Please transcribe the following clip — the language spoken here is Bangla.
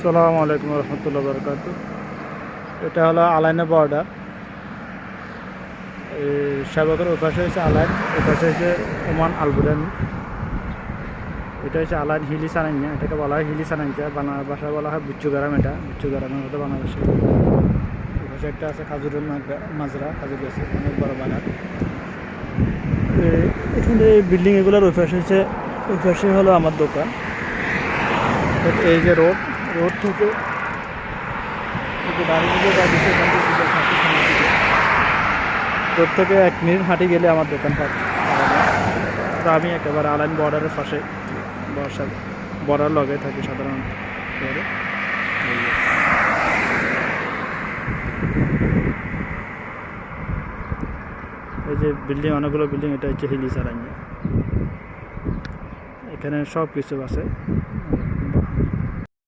আসসালামু আলাইকুম রহমতুল্লাহ বরকাত। এটা হলো আলাইনের বর্ডার। এই শাহবাগের ওই পাশে হচ্ছে আলাইন, ওই পাশে হচ্ছে ওমান আলবুদানি। এটা হচ্ছে আলাইন হিলি সানাইয়া, এটাকে বলা হয় হিলি সানাইয়া, বাসায় বলা হয় বুচ্চু গ্রাম। এটা বুচ্চু গ্রামের মধ্যে বাংলাদেশে। ওই পাশে একটা আছে খাজুরের মাজরা, খাজুর গাছে অনেক বড় বাগান। এখানে এই বিল্ডিং এগুলোর ওই পাশে হলো আমার দোকান। এই যে রোড, রোড থেকে রোড থেকে 1 মিনিট হাঁটি গেলে আমার দোকান পাবে। তো আমি একেবারে আলাইন বর্ডারের পাশে, বর্ডার লগে থাকি সাধারণত। এই যে বিল্ডিং, অনেকগুলো বিল্ডিং, এটা হচ্ছে হিলি সারাইয়া। এখানে সব কিছু আছে।